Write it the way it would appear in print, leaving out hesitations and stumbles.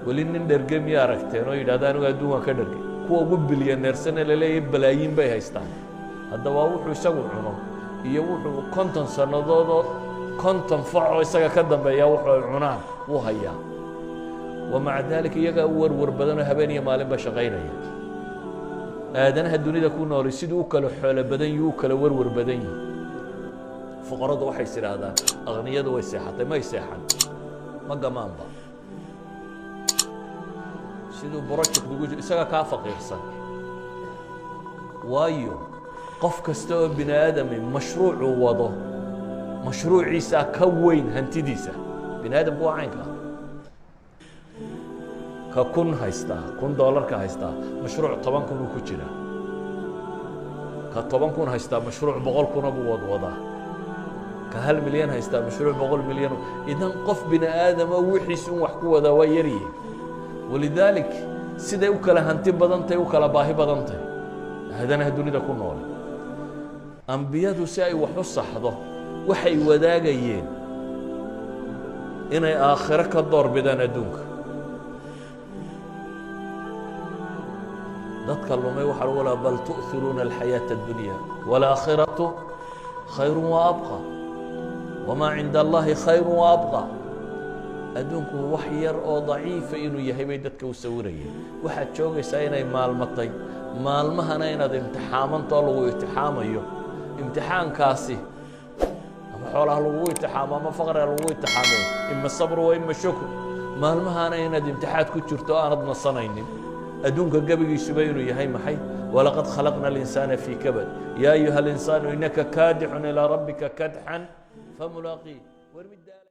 weli nin dherge miyaa aragteen oo yidhahda anigu adduun waan ka dhergay kuwa ugu bilyaneersane laleeyahay balaayiin bay haystaan haddaba wuxuu isagu cuno iyo wuxuu 50 sannadoodoo 50 facoo isaga ka dambeeya wuxuu ay cunaan wuu hayaa wamaca daalika iyagaa u warwar badanoo habeen iyo maalinba shaqaynaya aadanaha dunida ku noolay siduu u kala xoolo badan yihi u kala warwar badan yihi fuqaradu waxay is idhaahdaan aqniyadu way seexatay may seexan ma gamaanba siduu project ugu isaga kaa faqiirsan waayo qof kasta oo bini aadami mashruucuu wado mashruuciisa ka weyn hantidiisa bini aadamku waa caynka ka kun haystaa $1 ka haystaa mashruuc 10 kun ku jira ka 10 kun haystaa mashruuc 100 kun buu wadaa ka 1 milyan haystaa mashruuc 100 milyan idan qof bini aadam wixiisu wax ku wada waa yariye ولذلك siday u kala hanti badantay u kala baahi badantay hadana dunida ku nool ambiyadu si ay wax u saxdo waxay wadaagayeen inay aakhira ka door bidaan adduunka dadka lumay waxa lagu leeyahay bal tu'thiruna alhayata ad-dunya wal aakhiratu khayrun wa abqa wama 'inda allahi khayrun wa abqa adduunku wax yar oo daciif inuu yahay bay dadka u sawirayeen waxa joogaysaa inay maalmatay maalmahana inaad imtixaamanto lagu imtixaamayo imtixaankaasi ama xoolaha lagu imtixaamo ama faqriga lagu imtixaamayo imma sabr wa imma shukr maalmahana inaad imtixaad ku jirto aanad nasanaynin adduunka gabigiisuba inuu yahay maxay walaqad khalaqna al-insana fi kabad ya ayuha al-insanu innaka kadihun ila rabbika kadhan famulaqi